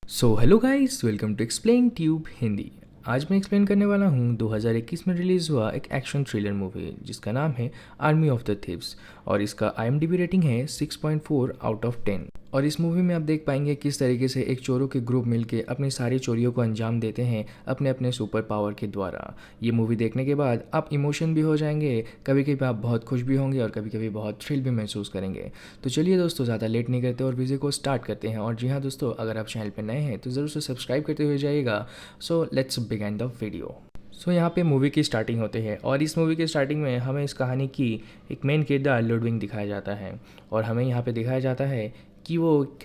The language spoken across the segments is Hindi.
So hello guys, welcome to Explain Tube Hindi. आज मैं एक्सप्लेन करने वाला हूँ 2021 में रिलीज़ हुआ एक एक्शन थ्रिलर मूवी जिसका नाम है आर्मी ऑफ द थीव्स और इसका IMDb रेटिंग है 6.4 आउट ऑफ 10। और इस मूवी में आप देख पाएंगे किस तरीके से एक चोरों के ग्रुप मिलके अपनी सारी चोरियों को अंजाम देते हैं अपने अपने सुपर पावर के द्वारा। ये मूवी देखने के बाद आप इमोशन भी हो जाएंगे, कभी कभी आप बहुत खुश भी होंगे और कभी कभी बहुत थ्रिल भी महसूस करेंगे। तो चलिए दोस्तों, ज़्यादा लेट नहीं करते और वीडियो को स्टार्ट करते हैं। और जी हाँ दोस्तों, अगर आप चैनल पर नए हैं तो ज़रूर से सब्सक्राइब करते हुए जाइएगा। So let's begin the video. यहाँ पे मूवी की स्टार्टिंग होती है और इस मूवी की स्टार्टिंग में हमें इस कहानी की एक मेन किरदार लुडविंग दिखाया जाता है। और हमें यहाँ पे दिखाया जाता है कि वो एक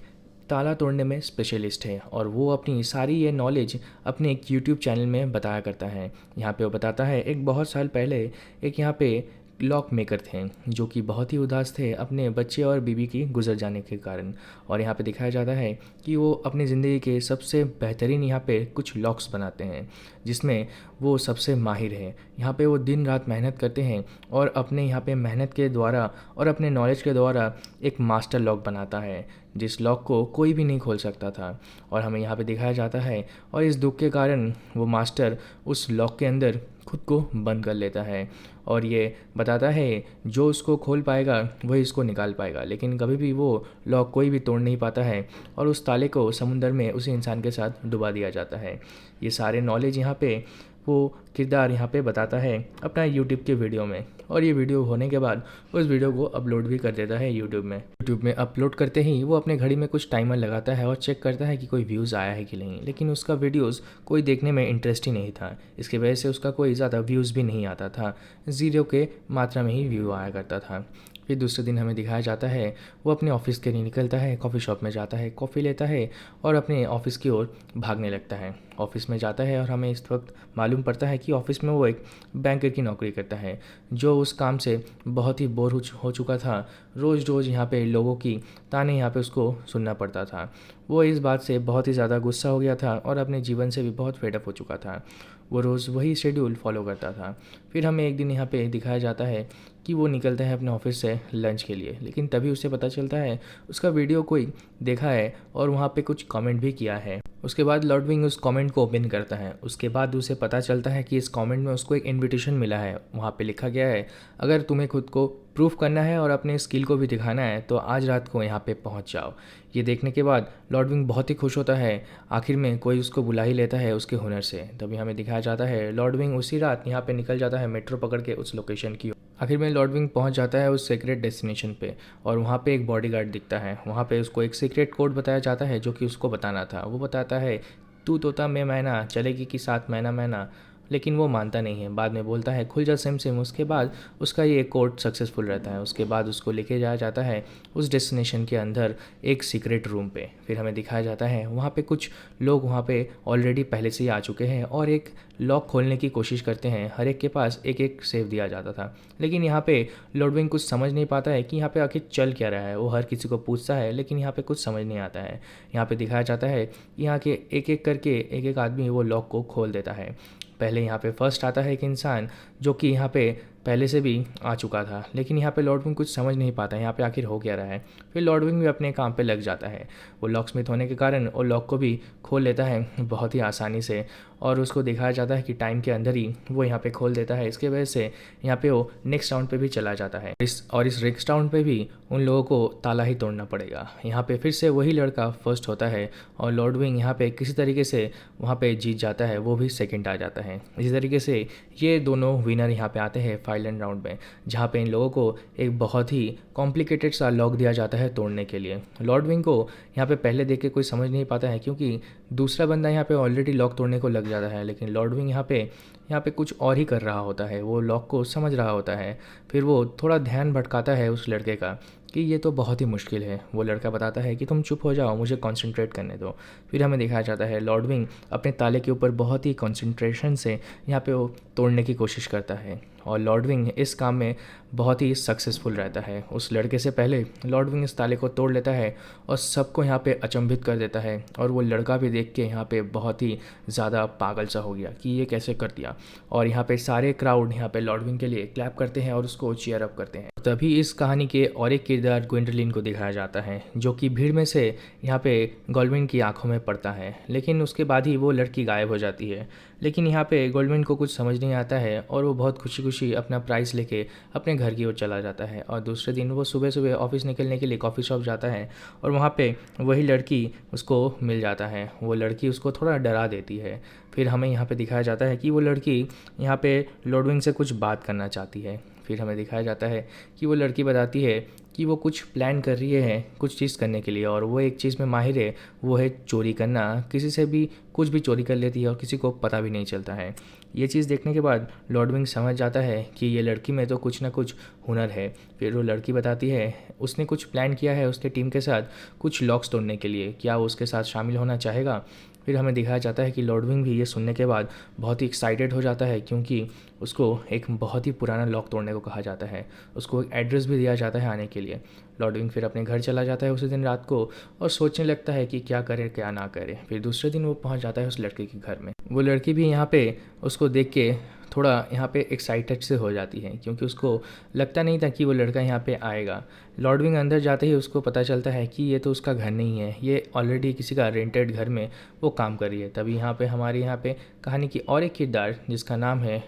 ताला तोड़ने में स्पेशलिस्ट है और वो अपनी सारी ये नॉलेज अपने एक यूट्यूब चैनल में बताया करता है। यहाँ पे वो बताता है एक बहुत साल पहले एक यहाँ पे लॉक मेकर थे जो कि बहुत ही उदास थे अपने बच्चे और बीवी की गुजर जाने के कारण। और यहाँ पे दिखाया जाता है कि वो अपनी ज़िंदगी के सबसे बेहतरीन यहाँ पे कुछ लॉक्स बनाते हैं जिसमें वो सबसे माहिर है। यहाँ पे वो दिन रात मेहनत करते हैं और अपने यहाँ पे मेहनत के द्वारा और अपने नॉलेज के द्वारा एक मास्टर लॉक बनाता है जिस लॉक को कोई भी नहीं खोल सकता था। और हमें यहाँ पे दिखाया जाता है और इस दुख के कारण वो मास्टर उस लॉक के अंदर खुद को बंद कर लेता है और ये बताता है जो उसको खोल पाएगा वही इसको निकाल पाएगा, लेकिन कभी भी वो लॉक कोई भी तोड़ नहीं पाता है और उस ताले को समुंदर में उसी इंसान के साथ डुबा दिया जाता है। ये सारे नॉलेज यहाँ पे वो किरदार यहाँ पे बताता है अपना यूट्यूब के वीडियो में। और ये वीडियो होने के बाद उस वीडियो को अपलोड भी कर देता है यूट्यूब में। यूट्यूब में अपलोड करते ही वो अपने घड़ी में कुछ टाइमर लगाता है और चेक करता है कि कोई व्यूज़ आया है कि नहीं, लेकिन उसका वीडियोज़ कोई देखने में इंटरेस्ट ही नहीं था। इसकी वजह से उसका कोई ज़्यादा व्यूज़ भी नहीं आता था, ज़ीरो के मात्रा में ही व्यू आया करता था। फिर दूसरे दिन हमें दिखाया जाता है वो अपने ऑफिस के लिए निकलता है, कॉफ़ी शॉप में जाता है, कॉफ़ी लेता है और अपने ऑफिस की ओर भागने लगता है। ऑफिस में जाता है और हमें इस वक्त मालूम पड़ता है कि ऑफिस में वो एक बैंकर की नौकरी करता है जो उस काम से बहुत ही बोर हो चुका था। रोज़ रोज़ यहाँ पे लोगों की ताने यहाँ पे उसको सुनना पड़ता था। वो इस बात से बहुत ही ज़्यादा गुस्सा हो गया था और अपने जीवन से भी बहुत फेडअप हो चुका था। वो रोज़ वही शेड्यूल फॉलो करता था। फिर हमें एक दिन यहाँ पे दिखाया जाता है कि वो निकलता है अपने ऑफिस से लंच के लिए, लेकिन तभी उसे पता चलता है उसका वीडियो कोई देखा है और वहाँ पे कुछ कमेंट भी किया है। उसके बाद लॉर्डविंग उस कमेंट को ओपन करता है। उसके बाद उसे पता चलता है कि इस कमेंट में उसको एक इनविटेशन मिला है। वहाँ पे लिखा गया है अगर तुम्हें खुद को प्रूफ करना है और अपने स्किल को भी दिखाना है तो आज रात को यहाँ पे पहुँच जाओ। ये देखने के बाद लॉर्डविंग बहुत ही खुश होता है, आखिर में कोई उसको बुला ही लेता है उसके हुनर से। तभी हमें दिखाया जाता है लॉर्डविंग उसी रात यहाँ पे निकल जाता है मेट्रो पकड़ के उस लोकेशन की। आखिर में लॉर्डविंग पहुंच जाता है उस सीक्रेट डेस्टिनेशन पे और वहाँ पे एक बॉडीगार्ड दिखता है। वहाँ पे उसको एक सीक्रेट कोड बताया जाता है जो कि उसको बताना था। वो बताता है तू तोता मैं मैना चलेगी कि साथ मैना मैना, लेकिन वो मानता नहीं है। बाद में बोलता है खुल जा सिम सिम। उसके बाद उसका ये कोड सक्सेसफुल रहता है। उसके बाद उसको लेके जाया जाता है उस डेस्टिनेशन के अंदर एक सीक्रेट रूम पे। फिर हमें दिखाया जाता है वहाँ पे कुछ लोग वहाँ पे ऑलरेडी पहले से ही आ चुके हैं और एक लॉक खोलने की कोशिश करते हैं। हर एक के पास एक एक सेव दिया जाता था, लेकिन यहाँ पे लॉर्डविंग कुछ समझ नहीं पाता है कि यहाँ पे आखिर चल क्या रहा है। वो हर किसी को पूछता है लेकिन यहाँ पे कुछ समझ नहीं आता है। यहाँ पे दिखाया जाता है कि यहाँ के एक एक करके एक एक आदमी वो लॉक को खोल देता है। पहले यहाँ पे फर्स्ट आता है एक इंसान जो कि यहाँ पे पहले से भी आ चुका था, लेकिन यहाँ पे लॉर्डविंग कुछ समझ नहीं पाता यहाँ पे आखिर हो क्या रहा है। फिर लॉर्डविंग भी अपने काम पे लग जाता है। वो लॉक स्मिथ होने के कारण वो लॉक को भी खोल लेता है बहुत ही आसानी से और उसको दिखाया जाता है कि टाइम के अंदर ही वो यहाँ पे खोल देता है। इसके वजह से यहाँ पे वो नेक्स्ट राउंड पे भी चला जाता है। इस नेक्स्ट राउंड पे भी उन लोगों को ताला ही तोड़ना पड़ेगा। यहाँ पे फिर से वही लड़का फर्स्ट होता है और लॉर्डविंग यहाँ पे किसी तरीके से वहाँ पे जीत जाता है, वो भी सेकंड आ जाता है। इसी तरीके से ये दोनों विनर यहाँ पे आते हैं फाइनल राउंड में, जहाँ पे इन लोगों को एक बहुत ही कॉम्प्लिकेटेड सा लॉक दिया जाता है तोड़ने के लिए। लॉर्डविंग को यहाँ पे पहले देख के कोई समझ नहीं पाता है क्योंकि दूसरा बंदा यहाँ पे ऑलरेडी लॉक तोड़ने को लग जाता है, लेकिन लॉर्डविंग यहाँ पे कुछ और ही कर रहा होता है। वो लॉक को समझ रहा होता है। फिर वो थोड़ा ध्यान भटकाता है उस लड़के का कि ये तो बहुत ही मुश्किल है। वो लड़का बताता है कि तुम चुप हो जाओ, मुझे कंसंट्रेट करने दो। फिर हमें दिखाया जाता है लॉर्डविंग अपने ताले के ऊपर बहुत ही कंसंट्रेशन से यहाँ पे वो तोड़ने की कोशिश करता है। और लॉर्ड विंग इस काम में बहुत ही सक्सेसफुल रहता है। उस लड़के से पहले लॉर्ड विंग इस ताले को तोड़ लेता है और सबको यहाँ पे अचंभित कर देता है, और वो लड़का भी देख के यहाँ पे बहुत ही ज़्यादा पागल सा हो गया कि ये कैसे कर दिया। और यहाँ पे सारे क्राउड यहाँ पे लॉर्ड विंग के लिए क्लैप करते हैं और उसको चीयर अप करते हैं। तभी इस कहानी के और एक किरदार ग्वेंडोलिन को दिखाया जाता है, जो कि भीड़ में से यहाँ पे गोल्डविन की आंखों में पड़ता है, लेकिन उसके बाद ही वो लड़की गायब हो जाती है। लेकिन यहाँ पे गोल्डविन को कुछ समझ नहीं आता है और वो बहुत खुशी खुशी अपना प्राइज़ लेके अपने घर की ओर चला जाता है। और दूसरे दिन वो सुबह सुबह ऑफिस निकलने के लिए कॉफ़ी शॉप जाता है और वहाँ पे वही लड़की उसको मिल जाता है। वो लड़की उसको थोड़ा डरा देती है। फिर हमें यहाँ पे दिखाया जाता है कि वो लड़की यहाँ पे लॉर्डविंग से कुछ बात करना चाहती है। फिर हमें दिखाया जाता है कि वो लड़की बताती है कि वो कुछ प्लान कर रही है कुछ चीज़ करने के लिए, और वो एक चीज़ में माहिर है, वो है चोरी करना। किसी से भी कुछ भी चोरी कर लेती है और किसी को पता भी नहीं चलता है। ये चीज़ देखने के बाद लॉर्ड विंग समझ जाता है कि ये लड़की में तो कुछ ना कुछ हुनर है। फिर वो लड़की बताती है उसने कुछ प्लान किया है उसके टीम के साथ कुछ लॉक्स तोड़ने के लिए, क्या वो उसके साथ शामिल होना चाहेगा। फिर हमें दिखाया जाता है कि लॉर्ड विंग भी ये सुनने के बाद बहुत ही एक्साइटेड हो जाता है, क्योंकि उसको एक बहुत ही पुराना लॉक तोड़ने को कहा जाता है। उसको एक एड्रेस भी दिया जाता है आने के लिए। लॉर्ड विंग फिर अपने घर चला जाता है उसी दिन रात को और सोचने लगता है कि क्या करे क्या ना करे। फिर दूसरे दिन वो पहुंच जाता है उस लड़के के घर में। वो लड़की भी यहाँ पे उसको देख के थोड़ा यहाँ पे एक्साइटेड से हो जाती है, क्योंकि उसको लगता नहीं था कि वो लड़का यहाँ पे आएगा। लॉर्ड विंग अंदर जाते ही उसको पता चलता है कि ये तो उसका घर नहीं है, ये ऑलरेडी किसी का रेंटेड घर में वो काम कर रही है। तभी यहाँ पे हमारे यहाँ पे कहानी की और एक किरदार जिसका नाम है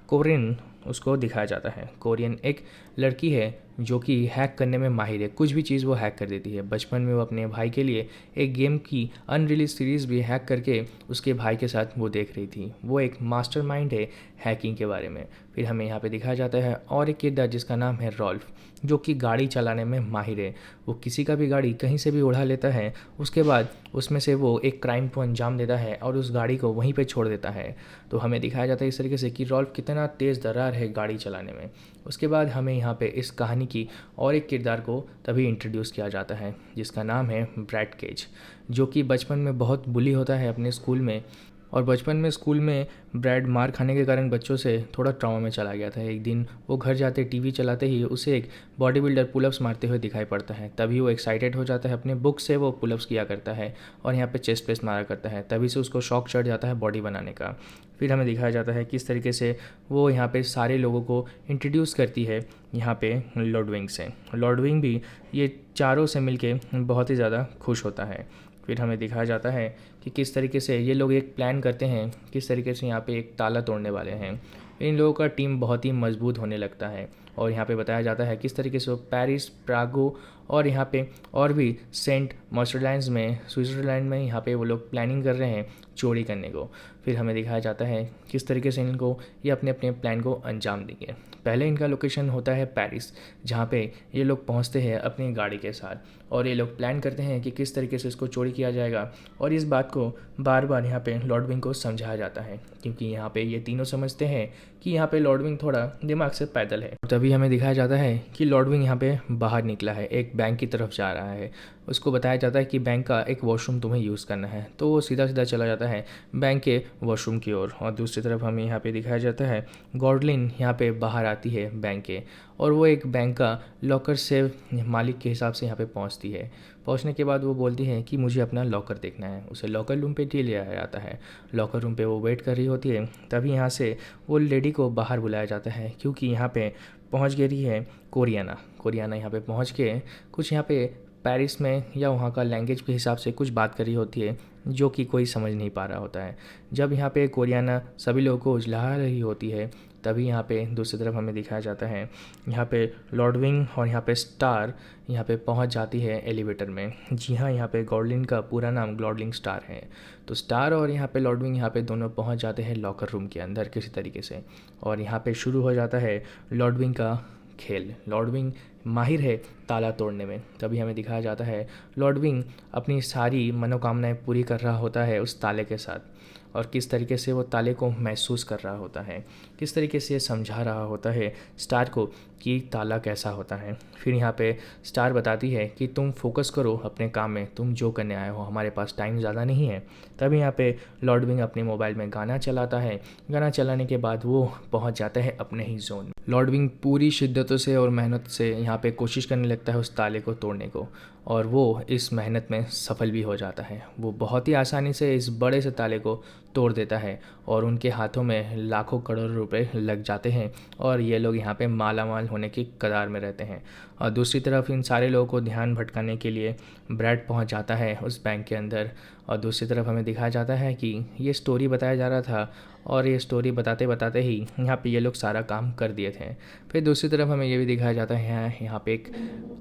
कोरिन, उसको दिखाया जाता है। कोरियन एक लड़की है जो कि हैक करने में माहिर है, कुछ भी चीज़ वो हैक कर देती है। बचपन में वो अपने भाई के लिए एक गेम की अनरिलीज सीरीज़ भी हैक करके उसके भाई के साथ वो देख रही थी। वो एक मास्टरमाइंड है हैकिंग के बारे में। फिर हमें यहाँ पे दिखाया जाता है और एक किरदार जिसका नाम है रॉल्फ, जो कि गाड़ी चलाने में माहिर है। वो किसी का भी गाड़ी कहीं से भी उड़ा लेता है, उसके बाद उसमें से वो एक क्राइम को अंजाम देता है और उस गाड़ी को वहीं पे छोड़ देता है। तो हमें दिखाया जाता है इस तरीके से कि रॉल्फ कितना तेज़ दरार है गाड़ी चलाने में। उसके बाद हमें यहाँ पे इस कहानी की और एक किरदार को तभी इंट्रोड्यूस किया जाता है जिसका नाम है ब्रैड केज, जो कि बचपन में बहुत बुली होता है अपने स्कूल में। और बचपन में स्कूल में ब्रैड मार खाने के कारण बच्चों से थोड़ा ट्रॉमा में चला गया था। एक दिन वो घर जाते टीवी चलाते ही उसे एक बॉडी बिल्डर पुलअप्स मारते हुए दिखाई पड़ता है। तभी वो एक्साइटेड हो जाता है, अपने बुक से वो पुलअप्स किया करता है और यहाँ पे चेस्ट प्रेस मारा करता है। तभी से उसको शौक चढ़ जाता है बॉडी बनाने का। फिर हमें दिखाया जाता है किस तरीके से वो यहाँ पे सारे लोगों को इंट्रोड्यूस करती है यहाँ पे लॉर्ड विंग से। लॉर्ड विंग भी ये चारों से मिलके बहुत ही ज़्यादा खुश होता है। फिर हमें दिखाया जाता है कि किस तरीके से ये लोग एक प्लान करते हैं, किस तरीके से यहाँ पे एक ताला तोड़ने वाले हैं। इन लोगों का टीम बहुत ही मजबूत होने लगता है और यहाँ पे बताया जाता है किस तरीके से वो पेरिस, प्रागो और यहाँ पे और भी सेंट मॉर्सरलैंड्स में, स्विट्ज़रलैंड में यहाँ पे वो लोग प्लानिंग कर रहे हैं चोरी करने को। फिर हमें दिखाया जाता है किस तरीके से इनको ये अपने अपने प्लान को अंजाम देंगे। पहले इनका लोकेशन होता है पेरिस, जहाँ पे ये लोग पहुँचते हैं अपनी गाड़ी के साथ और ये लोग प्लान करते हैं कि किस तरीके से इसको चोरी किया जाएगा। और इस बात को बार बार यहाँ पे लॉर्ड विंग को समझाया जाता है, क्योंकि यहाँ पे ये तीनों समझते हैं कि यहाँ पे लॉर्ड विंग थोड़ा दिमाग से पैदल है। तभी हमें दिखाया जाता है कि लॉर्ड विंग यहाँ पे बाहर निकला है, एक बैंक की तरफ जा रहा है। उसको बताया जाता है कि बैंक का एक वॉशरूम तुम्हें यूज़ करना है, तो वो सीधा सीधा चला जाता है बैंक के वॉशरूम की ओर। और दूसरी तरफ हमें यहाँ पे दिखाया जाता है गॉर्डलिन यहाँ पे बाहर आती है बैंक के, और वो एक बैंक का लॉकर से मालिक के हिसाब से यहाँ पे पहुँचती है। पहुँचने के बाद वो बोलती है कि मुझे अपना लॉकर देखना है। उसे लॉकर रूम पे ले लिया जाता है। लॉकर रूम पे वो वेट कर रही होती है। तभी यहाँ से वो लेडी को बाहर बुलाया जाता है, क्योंकि यहाँ पे पहुँच गई है कोरियाना यहाँ पे पहुँच के कुछ यहाँ पे पेरिस में या वहाँ का लैंग्वेज के हिसाब से कुछ बात कर रही होती है, जो कि कोई समझ नहीं पा रहा होता है। जब यहाँ पे कोरियाना सभी लोगों को उजला रही होती है, तभी यहाँ पे दूसरी तरफ हमें दिखाया जाता है यहाँ पे लॉर्ड विंग और यहाँ पे स्टार यहाँ पे पहुँच जाती है एलिवेटर में। जी हाँ, यहाँ पे गॉर्डलिन का पूरा नाम गॉर्डलिन स्टार है। तो स्टार और यहाँ पे लॉर्ड विंग यहाँ पे दोनों पहुँच जाते हैं लॉकर रूम के अंदर किसी तरीके से, और यहाँ पे शुरू हो जाता है लॉर्ड विंग का खेल। लॉर्ड विंग माहिर है ताला तोड़ने में। तभी हमें दिखाया जाता है लॉर्ड विंग अपनी सारी मनोकामनाएं पूरी कर रहा होता है उस ताले के साथ, और किस तरीके से वो ताले को महसूस कर रहा होता है, किस तरीके से ये समझा रहा होता है स्टार को कि ताला कैसा होता है। फिर यहाँ पे स्टार बताती है कि तुम फोकस करो अपने काम में, तुम जो करने आए हो, हमारे पास टाइम ज़्यादा नहीं है। तभी यहाँ पे लॉर्ड विंग अपने मोबाइल में गाना चलाता है। गाना चलाने के बाद वो पहुँच जाता है अपने ही जोन में। लॉर्ड विंग पूरी शिद्दतों से और मेहनत से यहाँ पे कोशिश करने लगता है उस ताले को तोड़ने को, और वो इस मेहनत में सफल भी हो जाता है। वो बहुत ही आसानी से इस बड़े से ताले को तोड़ देता है और उनके हाथों में लाखों करोड़ रुपए लग जाते हैं और ये लोग यहाँ पे माला माल होने की कगार में रहते हैं। और दूसरी तरफ इन सारे लोगों को ध्यान भटकाने के लिए ब्रैड पहुँच जाता है उस बैंक के अंदर, और दूसरी तरफ हमें दिखाया जाता है कि ये स्टोरी बताया जा रहा था और ये स्टोरी बताते बताते ही यहाँ पे ये लोग सारा काम कर दिए थे। फिर दूसरी तरफ हमें ये भी दिखाया जाता है यहाँ पे एक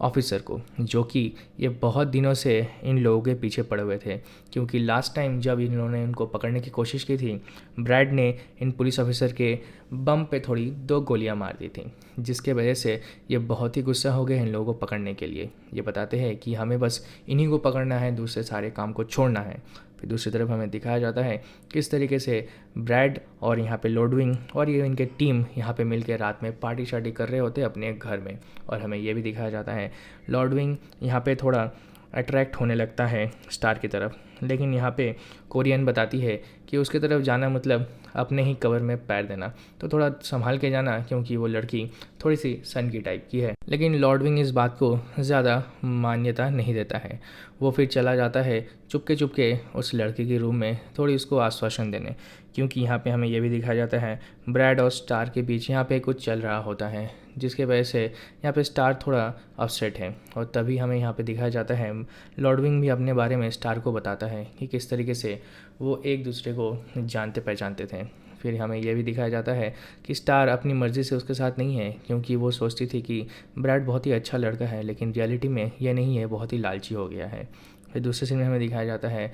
ऑफिसर को, जो कि ये बहुत दिनों से इन लोगों के पीछे पड़े हुए थे, क्योंकि लास्ट टाइम जब इन्होंने इनको पकड़ने की कोशिश की थी, ब्रैड ने इन पुलिस ऑफिसर के बम पे थोड़ी 2 गोलियां मार दी थी, जिसके वजह से ये बहुत ही गुस्सा हो गए इन लोगों को पकड़ने के लिए। ये बताते हैं कि हमें बस इन्हीं को पकड़ना है, दूसरे सारे काम को छोड़ना है। फिर दूसरी तरफ हमें दिखाया जाता है किस तरीके से ब्रैड और यहाँ पे लॉर्ड विंग और ये इनके टीम यहाँ पे मिलकर रात में पार्टी शार्टी कर रहे होते हैं अपने घर में। और हमें ये भी दिखाया जाता है लॉर्ड विंग यहाँ पे थोड़ा अट्रैक्ट होने लगता है स्टार की तरफ, लेकिन यहाँ पे कोरियन बताती है कि उसकी तरफ जाना मतलब अपने ही कवर में पैर देना, तो थोड़ा संभाल के जाना, क्योंकि वो लड़की थोड़ी सी सन की टाइप की है। लेकिन लॉर्ड विंग इस बात को ज़्यादा मान्यता नहीं देता है। वो फिर चला जाता है चुपके चुपके उस लड़की के रूम में थोड़ी उसको आश्वासन देने, क्योंकि यहाँ पे हमें ये भी दिखाया जाता है ब्रैड और स्टार के बीच यहाँ पे कुछ चल रहा होता है, जिसके वजह से यहाँ पे स्टार थोड़ा अपसेट है। और तभी हमें यहाँ पे दिखाया जाता है लॉर्ड विंग भी अपने बारे में स्टार को बताता है कि किस तरीके से वो एक दूसरे को जानते पहचानते थे। फिर हमें यह भी दिखाया जाता है कि स्टार अपनी मर्ज़ी से उसके साथ नहीं है, क्योंकि वो सोचती थी कि ब्रैड बहुत ही अच्छा लड़का है, लेकिन रियलिटी में यह नहीं है, बहुत ही लालची हो गया है। फिर दूसरे सीन में हमें दिखाया जाता है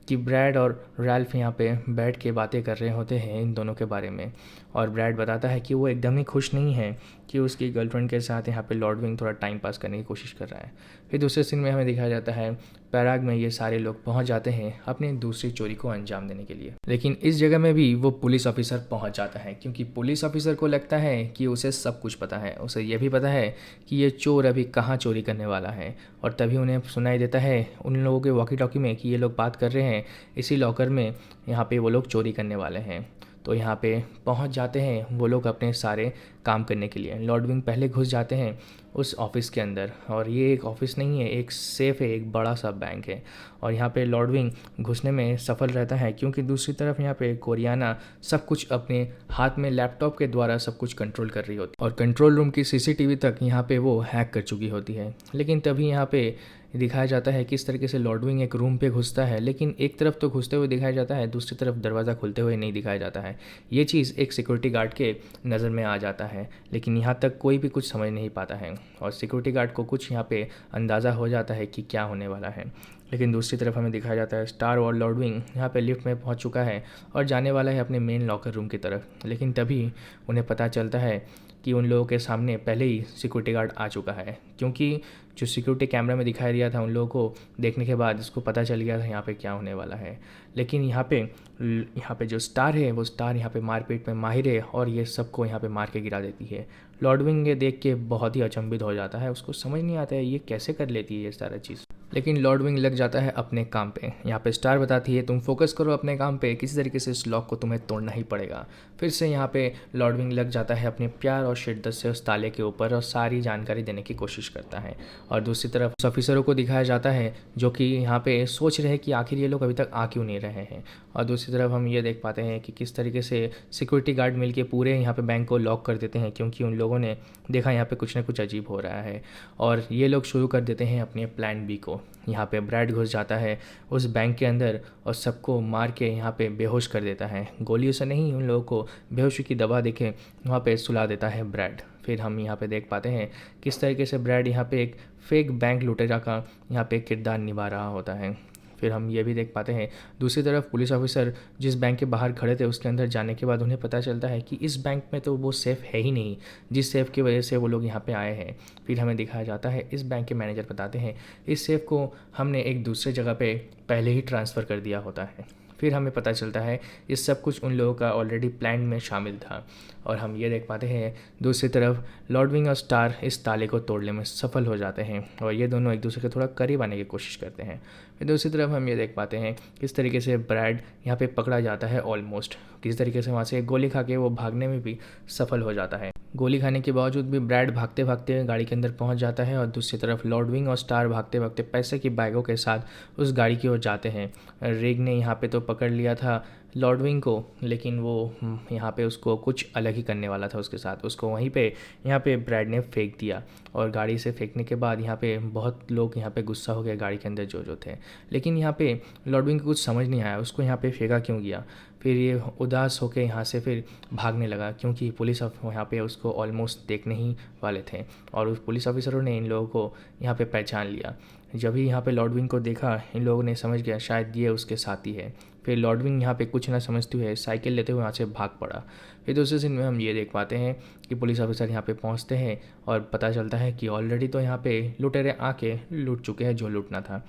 कि ब्रैड और रैल्फ यहाँ पे बैठ के बातें कर रहे होते हैं इन दोनों के बारे में, और ब्रैड बताता है कि वो एकदम ही खुश नहीं है कि उसकी गर्लफ्रेंड के साथ यहाँ पे लॉर्ड विंग थोड़ा टाइम पास करने की कोशिश कर रहा है। फिर दूसरे सीन में हमें दिखाया जाता है पैराग में ये सारे लोग पहुँच जाते हैं अपनी दूसरी चोरी को अंजाम देने के लिए, लेकिन इस जगह में भी वो पुलिस ऑफिसर पहुँच जाता है, क्योंकि पुलिस ऑफिसर को लगता है कि उसे सब कुछ पता है। उसे ये भी पता है कि ये चोर अभी कहाँ चोरी करने वाला है, और तभी उन्हें सुनाई देता है उन लोगों के वॉकी टॉकी में कि ये लोग बात कर रहे हैं इसी लॉकर में यहाँ पे वो लोग चोरी करने वाले हैं। तो यहाँ पे पहुँच जाते हैं वो लोग अपने सारे काम करने के लिए। लॉर्ड विंग पहले घुस जाते हैं उस ऑफ़िस के अंदर, और ये एक ऑफ़िस नहीं है, एक सेफ़ है, एक बड़ा सा बैंक है, और यहाँ पे लॉर्ड विंग घुसने में सफल रहता है, क्योंकि दूसरी तरफ यहाँ पे कोरियाना सब कुछ अपने हाथ में लैपटॉप के द्वारा सब कुछ कंट्रोल कर रही होती है, और कंट्रोल रूम की सीसीटीवी तक यहाँ पे वो हैक कर चुकी होती है। लेकिन तभी यहाँ पे दिखाया जाता है किस तरीके से लॉर्ड विंग एक रूम पे घुसता है, लेकिन एक तरफ तो घुसते हुए दिखाया जाता है, दूसरी तरफ दरवाज़ा खुलते हुए नहीं दिखाया जाता है। ये चीज़ एक सिक्योरिटी गार्ड के नज़र में आ जाता है, लेकिन यहाँ तक कोई भी कुछ समझ नहीं पाता है, और सिक्योरिटी गार्ड को कुछ यहाँ पे अंदाज़ा हो जाता है कि क्या होने वाला है। लेकिन दूसरी तरफ हमें दिखाया जाता है स्टार और लॉर्ड विंग यहाँ पे लिफ्ट में पहुँच चुका है और जाने वाला है अपने मेन लॉकर रूम की तरफ, लेकिन तभी उन्हें पता चलता है कि उन लोगों के सामने पहले ही सिक्योरिटी गार्ड आ चुका है, क्योंकि जो सिक्योरिटी कैमरा में दिखाई दिया था उन लोगों को देखने के बाद इसको पता चल गया था यहाँ पे क्या होने वाला है। लेकिन यहाँ पे जो स्टार है वो स्टार यहाँ पे मारपीट में माहिर है और ये सबको यहाँ पे मार के गिरा देती है। लॉर्ड विंग ये देख के बहुत ही अचंभित हो जाता है, उसको समझ नहीं आता है ये कैसे कर लेती है ये सारा चीज़। लेकिन लॉर्ड विंग लग जाता है अपने काम पे। यहाँ पे स्टार बताती है तुम फोकस करो अपने काम पे, किसी तरीके से इस लॉक को तुम्हें तोड़ना ही पड़ेगा। फिर से यहाँ पे लॉर्ड विंग लग जाता है अपने प्यार और शिद्दत से उस ताले के ऊपर और सारी जानकारी देने की कोशिश करता है। और दूसरी तरफ उस ऑफिसरों को दिखाया जाता है जो कि यहाँ पे सोच रहे हैं कि आखिर ये लोग अभी तक आ क्यों नहीं रहे हैं। और दूसरी तरफ हम ये देख पाते हैं कि किस तरीके से सिक्योरिटी गार्ड मिलके पूरे यहाँ पे बैंक को लॉक कर देते हैं, क्योंकि उन लोगों ने देखा यहाँ पे कुछ ना कुछ अजीब हो रहा है, और ये लोग शुरू कर देते हैं अपने प्लान बी को। यहाँ पे ब्रैड घुस जाता है उस बैंक के अंदर और सबको मार के यहाँ पे बेहोश कर देता है। गोलियों से नहीं, उन लोगों को बेहोशी की दवा देके वहाँ पे सुला देता है ब्रैड। फिर हम यहाँ पे देख पाते हैं किस तरीके से ब्रैड यहाँ पे एक फेक बैंक लुटेरा का यहाँ पे किरदार निभा रहा होता है। फिर हम ये भी देख पाते हैं दूसरी तरफ पुलिस ऑफिसर जिस बैंक के बाहर खड़े थे उसके अंदर जाने के बाद उन्हें पता चलता है कि इस बैंक में तो वो सेफ़ है ही नहीं जिस सेफ़ की वजह से वो लोग यहाँ पे आए हैं। फिर हमें दिखाया जाता है इस बैंक के मैनेजर बताते हैं इस सेफ़ को हमने एक दूसरे जगह पे पहले ही ट्रांसफ़र कर दिया होता है। फिर हमें पता चलता है ये सब कुछ उन लोगों का ऑलरेडी प्लान में शामिल था। और हम ये देख पाते हैं दूसरी तरफ लॉर्डविंग और स्टार इस ताले को तोड़ने में सफल हो जाते हैं और ये दोनों एक दूसरे के थोड़ा करीब आने की कोशिश करते हैं। फिर दूसरी तरफ हम ये देख पाते हैं किस तरीके से ब्रैड यहाँ पे पकड़ा जाता है ऑलमोस्ट, किस तरीके से वहाँ से गोली खा के वो भागने में भी सफल हो जाता है। गोली खाने के बावजूद भी ब्रैड भागते भागते गाड़ी के अंदर पहुंच जाता है और दूसरी तरफ लॉर्डविंग और स्टार भागते भागते पैसे की बैगों के साथ उस गाड़ी की ओर जाते हैं। रिग ने यहाँ पे तो पकड़ लिया था लॉर्डविंग को, लेकिन वो यहाँ पे उसको कुछ अलग ही करने वाला था उसके साथ। उसको वहीं पे यहाँ पे ब्रैड ने फेंक दिया और गाड़ी से फेंकने के बाद यहाँ पे बहुत लोग यहाँ पे गुस्सा हो गए गाड़ी के अंदर जो थे। लेकिन यहाँ पे लॉर्डविंग को कुछ समझ नहीं आया उसको यहाँ पे फेंका क्यों गया। फिर ये उदास होकर यहाँ से फिर भागने लगा क्योंकि पुलिस यहाँ पे उसको ऑलमोस्ट देखने ही वाले थे और उस पुलिस ऑफिसरों ने इन लोगों को यहाँ पे पहचान लिया। जब ही यहाँ पे लॉर्डविंग को देखा इन लोगों ने समझ गया शायद ये उसके साथी है। फिर लॉर्डविंग यहाँ पे कुछ ना समझते हुए साइकिल लेते हुए यहाँ से भाग पड़ा। फिर दूसरे सीन में हम ये देख पाते हैं कि पुलिस ऑफिसर यहाँ पे पहुँचते हैं और पता चलता है कि ऑलरेडी तो यहाँ पे लुटेरे आके लूट चुके हैं जो लूटना था।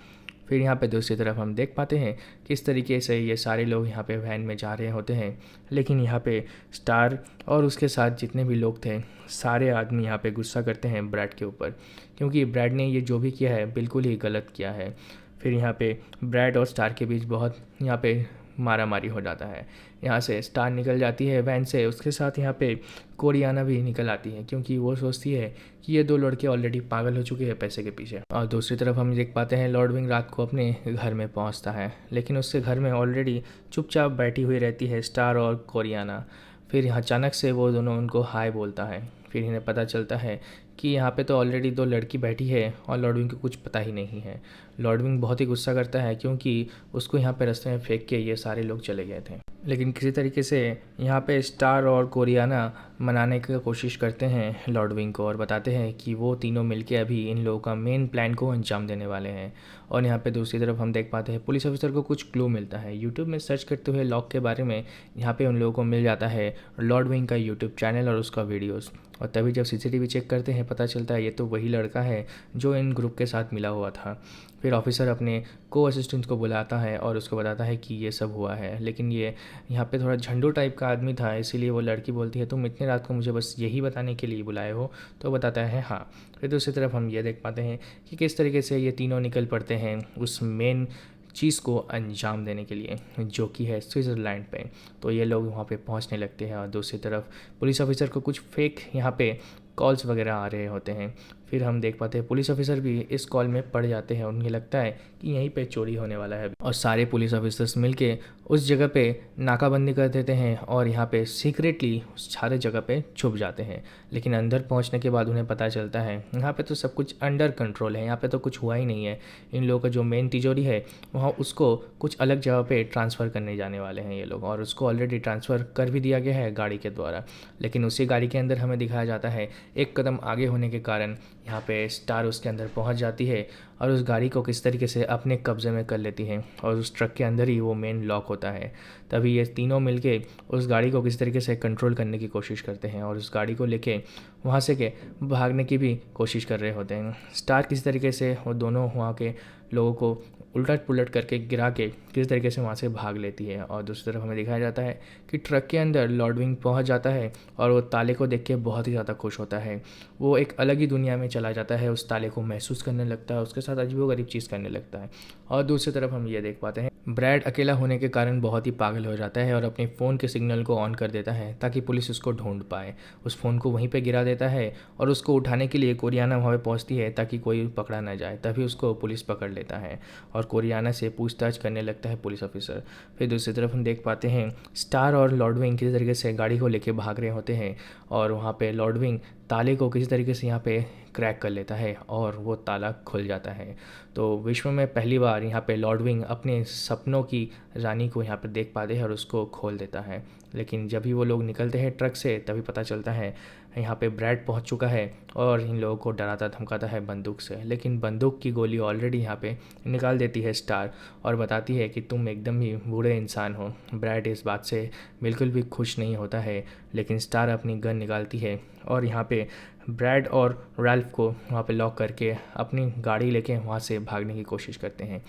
फिर यहाँ पे दूसरी तरफ हम देख पाते हैं किस तरीके से ये सारे लोग यहाँ पे वैन में जा रहे होते हैं, लेकिन यहाँ पे स्टार और उसके साथ जितने भी लोग थे सारे आदमी यहाँ पे गुस्सा करते हैं ब्रैड के ऊपर क्योंकि ब्रैड ने ये जो भी किया है बिल्कुल ही गलत किया है। फिर यहाँ पे ब्रैड और स्टार के बीच बहुत यहाँ पे मारा मारी हो जाता है। यहाँ से स्टार निकल जाती है वैन से, उसके साथ यहाँ पे कोरियाना भी निकल आती है क्योंकि वो सोचती है कि ये दो लड़के ऑलरेडी पागल हो चुके हैं पैसे के पीछे। और दूसरी तरफ हम देख पाते हैं लॉर्डविंग रात को अपने घर में पहुँचता है, लेकिन उससे घर में ऑलरेडी चुपचाप बैठी हुई रहती है स्टार और कोरियाना। फिर अचानक से वो दोनों उनको हाय बोलता है। फिर इन्हें पता चलता है कि यहाँ पे तो ऑलरेडी दो लड़की बैठी है और लॉर्डविंग को कुछ पता ही नहीं है। लॉर्डविंग बहुत ही गुस्सा करता है क्योंकि उसको यहाँ पे रास्ते में फेंक के ये सारे लोग चले गए थे। लेकिन किसी तरीके से यहाँ पे स्टार और कोरियाना मनाने की कोशिश करते हैं लॉर्डविंग को और बताते हैं कि वो तीनों मिलके अभी इन लोगों का मेन प्लान को अंजाम देने वाले हैं। और यहाँ पे दूसरी तरफ हम देख पाते हैं पुलिस ऑफिसर को कुछ क्लू मिलता है यूट्यूब में सर्च करते हुए लॉक के बारे में। यहाँ पे उन लोगों को मिल जाता है लॉर्डविंग का यूट्यूब चैनल और उसका वीडियोज़। और तभी जब सीसीटीवी चेक करते हैं पता चलता है ये तो वही लड़का है जो इन ग्रुप के साथ मिला हुआ था। फिर ऑफिसर अपने को असिस्टेंट को बुलाता है और उसको बताता है कि ये सब हुआ है, लेकिन ये यहाँ पे थोड़ा झंडू टाइप का आदमी था इसीलिए वो लड़की बोलती है तुम इतनी रात को मुझे बस यही बताने के लिए बुलाए हो, तो बताता है हाँ। फिर दूसरी तरफ हम ये देख पाते हैं कि किस तरीके से ये तीनों निकल पड़ते हैं उस मेन चीज़ को अंजाम देने के लिए जो कि है स्विट्ज़रलैंड पे। तो ये लोग वहाँ पे पहुँचने लगते हैं और दूसरी तरफ पुलिस ऑफिसर को कुछ फेक यहाँ पे कॉल्स वगैरह आ रहे होते हैं। फिर हम देख पाते हैं पुलिस ऑफिसर भी इस कॉल में पड़ जाते हैं, उन्हें लगता है कि यहीं पे चोरी होने वाला है और सारे पुलिस ऑफिसर्स मिलके उस जगह पे नाकाबंदी कर देते हैं और यहाँ पे सीक्रेटली उस सारे जगह पे छुप जाते हैं। लेकिन अंदर पहुँचने के बाद उन्हें पता चलता है यहाँ पे तो सब कुछ अंडर कंट्रोल है, यहाँ पे तो कुछ हुआ ही नहीं है। इन लोगों का जो मेन तिजोरी है वहाँ उसको कुछ अलग जगह पे ट्रांसफ़र करने जाने वाले हैं ये लोग और उसको ऑलरेडी ट्रांसफ़र कर भी दिया गया है गाड़ी के द्वारा। लेकिन उसी गाड़ी के अंदर हमें दिखाया जाता है एक कदम आगे होने के कारण यहाँ पे स्टार उसके अंदर पहुँच जाती है और उस गाड़ी को किस तरीके से अपने कब्ज़े में कर लेती है और उस ट्रक के अंदर ही वो मेन लॉक होता है। तभी ये तीनों मिलके उस गाड़ी को किस तरीके से कंट्रोल करने की कोशिश करते हैं और उस गाड़ी को लेके वहाँ से के भागने की भी कोशिश कर रहे होते हैं। स्टार किस तरीके से वो दोनों वहाँ के लोगों को उलट पुलट करके गिरा के किस तरीके से वहाँ से भाग लेती है। और दूसरी तरफ हमें दिखाया जाता है कि ट्रक के अंदर लॉर्डविंग पहुँच जाता है और वो ताले को देख के बहुत ही ज़्यादा खुश होता है। वो एक अलग ही दुनिया में चला जाता है, उस ताले को महसूस करने लगता है, उसके साथ अजीबोगरीब चीज़ करने लगता है। और दूसरी तरफ हम ये देख पाते हैं ब्रैड अकेला होने के कारण बहुत ही पागल हो जाता है और अपने फ़ोन के सिग्नल को ऑन कर देता है ताकि पुलिस उसको ढूंढ पाए। उस फ़ोन को वहीं पे गिरा देता है और उसको उठाने के लिए कोरियाना वहाँ पे पहुँचती है ताकि कोई पकड़ा ना जाए। तभी उसको पुलिस पकड़ लेता है और कोरियाना से पूछताछ करने लगता है पुलिस ऑफिसर। फिर दूसरी तरफ हम देख पाते हैं स्टार और लॉर्डविंग किसी तरीके से गाड़ी को लेके भाग रहे होते हैं और वहाँ पे लॉर्डविंग ताले को किसी तरीके से यहाँ पे क्रैक कर लेता है और वो ताला खुल जाता है। तो विश्व में पहली बार यहाँ पे लॉर्डविंग अपने सपनों की रानी को यहाँ पे देख पाते हैं और उसको खोल देता है। लेकिन जब भी वो लोग निकलते हैं ट्रक से तभी पता चलता है यहाँ पे ब्रैड पहुँच चुका है और इन लोगों को डराता धमकाता है बंदूक से, लेकिन बंदूक की गोली ऑलरेडी यहाँ पे निकाल देती है स्टार और बताती है कि तुम एकदम ही बूढ़े इंसान हो। ब्रैड इस बात से बिल्कुल भी खुश नहीं होता है, लेकिन स्टार अपनी गन निकालती है और यहाँ पे ब्रैड और रैल्फ को वहाँ पे लॉक करके अपनी गाड़ी लेके वहाँ से भागने की कोशिश करते हैं।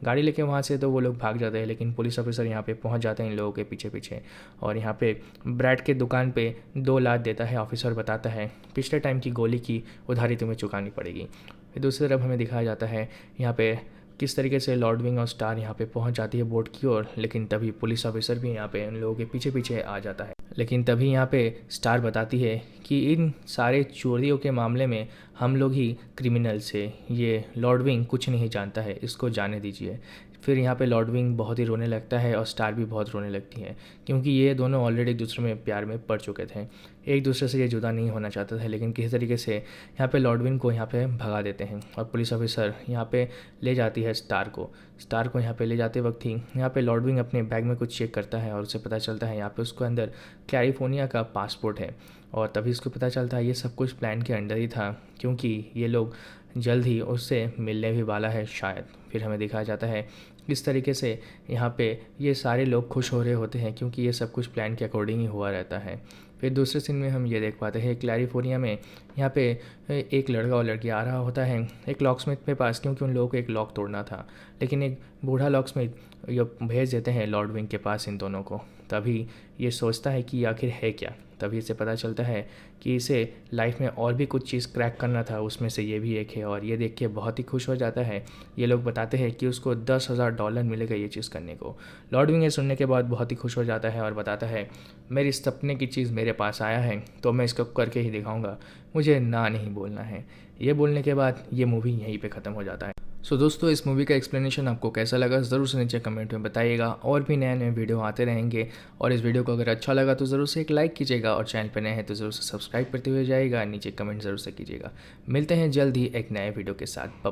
गाड़ी लेके वहाँ से तो वो लोग भाग जाते हैं, लेकिन पुलिस ऑफिसर यहाँ पे पहुँच जाते हैं इन लोगों के पीछे पीछे और यहाँ पे ब्रैड के दुकान पे 2 लाख देता है। ऑफिसर बताता है पिछले टाइम की गोली की उधारी तुम्हें चुकानी पड़ेगी। फिर दूसरी तरफ हमें दिखाया जाता है यहाँ पे किस तरीके से लॉर्ड विंग और स्टार यहाँ पे पहुँच जाती है बोट की ओर, लेकिन तभी पुलिस ऑफिसर भी यहाँ पे उन लोगों के पीछे पीछे आ जाता है। लेकिन तभी यहाँ पे स्टार बताती है कि इन सारे चोरियों के मामले में हम लोग ही क्रिमिनल्स है, ये लॉर्ड विंग कुछ नहीं जानता है, इसको जाने दीजिए। फिर यहाँ पे लॉर्ड विंग बहुत ही रोने लगता है और स्टार भी बहुत रोने लगती है, क्योंकि ये दोनों ऑलरेडी एक दूसरे में प्यार में पड़ चुके थे। एक दूसरे से ये जुदा नहीं होना चाहते थे, लेकिन किसी तरीके से यहाँ पे लॉर्ड विंग को यहाँ पे भगा देते हैं और पुलिस ऑफिसर यहाँ पे ले जाती है स्टार को यहाँ पे ले जाते वक्त ही यहाँ पे लॉर्ड विंग अपने बैग में कुछ चेक करता है और उसे पता चलता है यहाँ पे उसको अंदर कैलिफोर्निया का पासपोर्ट है। और तभी उसको पता चलता है ये सब कुछ प्लान के अंडर ही था, क्योंकि ये लोग जल्द ही उससे मिलने भी वाला है शायद। फिर हमें दिखाया जाता है इस तरीके से यहाँ पे ये सारे लोग खुश हो रहे होते हैं, क्योंकि ये सब कुछ प्लान के अकॉर्डिंग ही हुआ रहता है। फिर दूसरे सीन में हम ये देख पाते हैं कैलिफोर्निया में यहाँ पे एक लड़का और लड़की आ रहा होता है एक लॉकस्मिथ के पास, क्योंकि उन लोगों को एक लॉक तोड़ना था। लेकिन एक बूढ़ा लॉकस्मिथ ये भेज देते हैं लॉर्ड विंग के पास इन दोनों को। तभी ये सोचता है कि आखिर है क्या। तभी इसे पता चलता है कि इसे लाइफ में और भी कुछ चीज़ क्रैक करना था, उसमें से ये भी एक है। और ये देख के बहुत ही खुश हो जाता है। ये लोग बताते हैं कि उसको $10,000 मिलेगा ये चीज़ करने को। लॉर्ड विंग ये सुनने के बाद बहुत ही खुश हो जाता है और बताता है मेरी सपने की चीज़ मेरे पास आया है तो मैं इसको करके ही दिखाऊंगा, मुझे ना नहीं बोलना है। ये बोलने के बाद ये मूवी यहीं पे ख़त्म हो जाता है। सो दोस्तों, इस मूवी का एक्सप्लेनेशन आपको कैसा लगा ज़रूर से नीचे कमेंट में बताइएगा। और भी नए नए वीडियो आते रहेंगे और इस वीडियो को अगर अच्छा लगा तो ज़रूर से एक लाइक कीजिएगा और चैनल पर नए हैं तो ज़रूर से सब्सक्राइब करते हुए जाइएगा। नीचे कमेंट ज़रूर से कीजिएगा। मिलते हैं जल्द ही एक नए वीडियो के साथ। बाय।